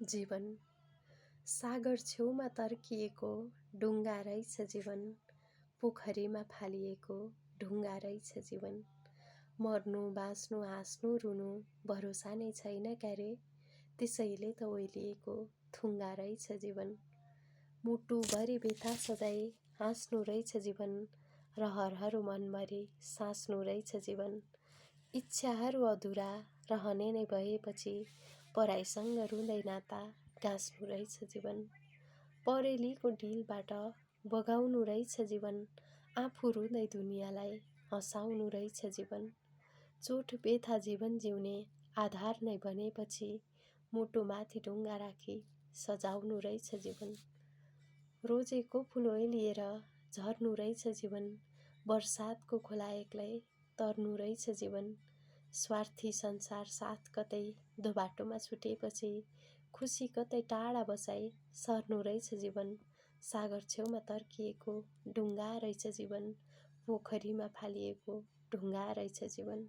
जीवन सागर छेउमा तर्किएको ढुङ्गा रहेछ जीवन। पोखरीमा फालिएको ढुङ्गा रहेछ जीवन। मर्नु बाँच्नु हाँस्नु रुनु भरोसा नै छैन क्यारे, त्यसैले त ओइलिएको थुङ्गा रहेछ जीवन। मुटुभरि व्यथा सजाई हाँस्नु रहेछ जीवन। रहरहरू मनभरि साँच्नु रहेछ जीवन। इच्छाहरू अधुरा रहने नै भएपछि पराईसँग रुँदै नाता गाँच्नु रहेछ जीवन। परेलीको ढिलबाट बगाउनु रहेछ जीवन। आफू रुँदै दुनियाँलाई हँसाउनु रहेछ जीवन। चोट व्यथा जीवन जिउने आधार नै बनेपछि मुटुमाथि ढुङ्गा राखी सजाउनु रहेछ जीवन। रोजेको फुल ओइलिएर झर्नु रहेछ जीवन। बर्सातको खोला एक्लै तर्नु रहेछ जीवन। स्वार्थी संसार साथ कतै दोबाटोमा छुटेपछि खुसी कतै टाढा बसाई सर्नु रहेछ जीवन। सागर छेउमा तर्किएको ढुङ्गा रहेछ जीवन। पोखरीमा फालिएको ढुङ्गा रहेछ जीवन।